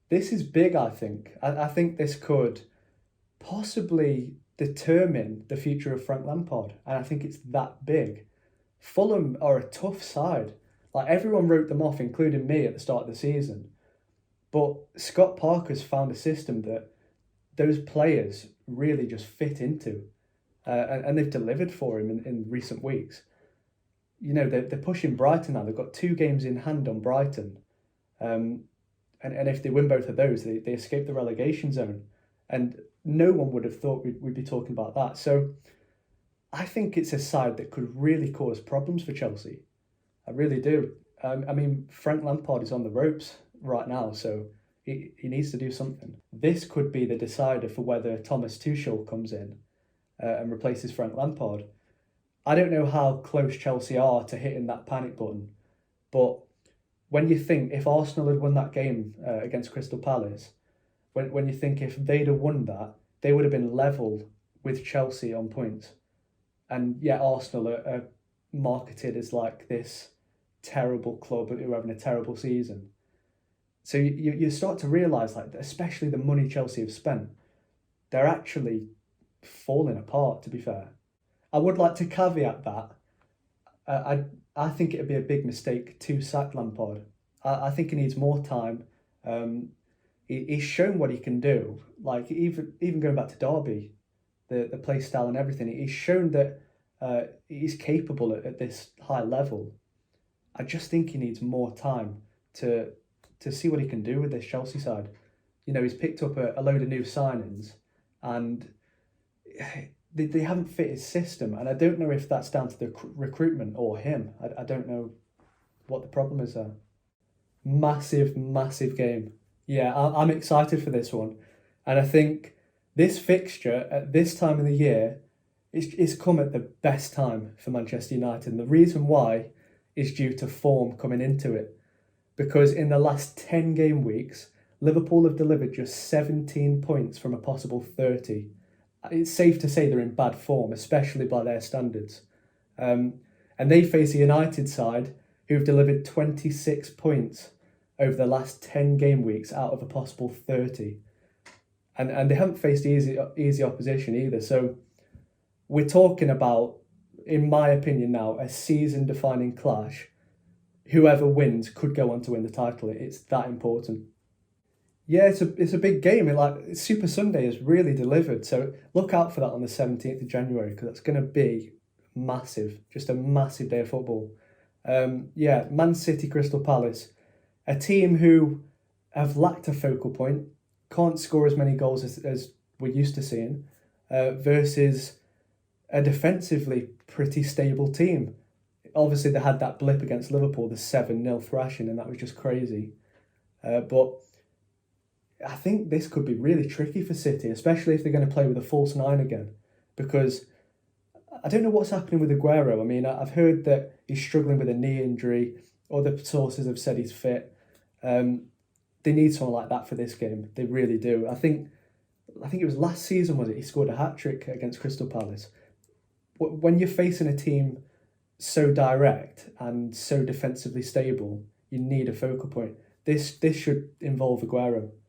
This is big, I think. I think this could possibly determine the future of Frank Lampard. And I think it's that big. Fulham are a tough side. Like everyone wrote them off, including me at the start of the season. But Scott Parker's found a system that those players really just fit into. And they've delivered for him in recent weeks. You know, they're pushing Brighton now. They've got 2 games in hand on Brighton. And if they win both of those, they escape the relegation zone. And no one would have thought we'd be talking about that. So I think it's a side that could really cause problems for Chelsea. I really do. I mean, Frank Lampard is on the ropes right now, so he needs to do something. This could be the decider for whether Thomas Tuchel comes in and replaces Frank Lampard. I don't know how close Chelsea are to hitting that panic button, but when you think if Arsenal had won that game against Crystal Palace, when you think if they'd have won that, they would have been level with Chelsea on points. And yet Arsenal are marketed as like this terrible club who are having a terrible season. So you start to realise, like, especially the money Chelsea have spent, they're actually falling apart, to be fair. I would like to caveat that. I think it'd be a big mistake to sack Lampard. I think he needs more time. He's shown what he can do. Like even going back to Derby, the play style and everything. He's shown that he's capable at this high level. I just think he needs more time to see what he can do with this Chelsea side. You know, he's picked up a load of new signings, and they haven't fit his system. And I don't know if that's down to the recruitment or him. I don't know what the problem is there. Massive game. Yeah, I'm excited for this one. And I think this fixture at this time of the year is come at the best time for Manchester United. And the reason why is due to form coming into it. Because in the last 10 game weeks, Liverpool have delivered just 17 points from a possible 30. It's safe to say they're in bad form, especially by their standards. And they face a United side who've delivered 26 points over the last 10 game weeks out of a possible 30. And they haven't faced easy opposition either. So we're talking about, in my opinion now, a season-defining clash. Whoever wins could go on to win the title. It's that important. Yeah, it's a big game. Super Sunday has really delivered. So look out for that on the 17th of January, because it's going to be massive. Just a massive day of football. Man City, Crystal Palace. A team who have lacked a focal point, can't score as many goals as we're used to seeing, versus a defensively pretty stable team. Obviously, they had that blip against Liverpool, the 7-0 thrashing, and that was just crazy. But I think this could be really tricky for City, especially if they're going to play with a false nine again. Because I don't know what's happening with Aguero. I mean, I've heard that he's struggling with a knee injury. Other sources have said he's fit. They need someone like that for this game. They really do. I think it was last season, was it? He scored a hat-trick against Crystal Palace. When you're facing a team so direct and so defensively stable, you need a focal point. This should involve Aguero.